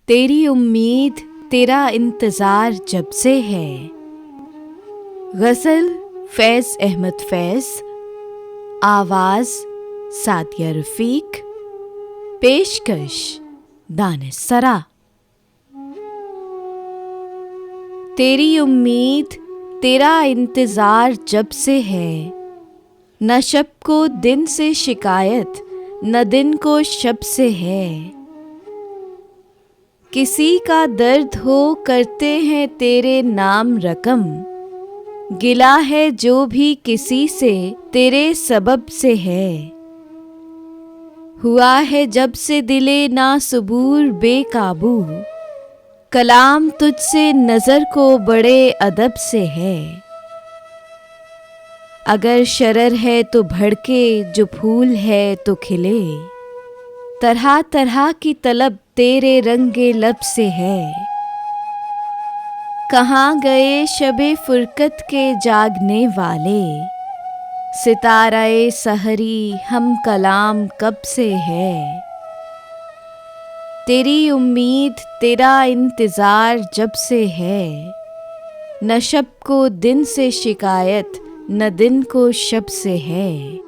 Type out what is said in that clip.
तेरी उम्मीद तेरा इंतज़ार जब से है। गज़ल फैज़ अहमद फैज़, आवाज़ सादिया रफ़ीक, पेशकश दानिश-सरा। तेरी उम्मीद तेरा इंतज़ार जब से है, न शब को दिन से शिकायत न दिन को शब से है। किसी का दर्द हो करते हैं तेरे नाम रकम, गिला है जो भी किसी से तेरे सबब से है। हुआ है जब से दिले ना सबूर बेकाबू, कलाम तुझसे नज़र को बड़े अदब से है। अगर शरर है तो भड़के, जो फूल है तो खिले, तरह तरह की तलब तेरे रंगे लब से है। कहाँ गए शबे फुरकत के जागने वाले, सिताराए सहरी हम कलाम कब से है। तेरी उम्मीद तेरा इंतज़ार जब से है, न शब को दिन से शिकायत न दिन को शब से है।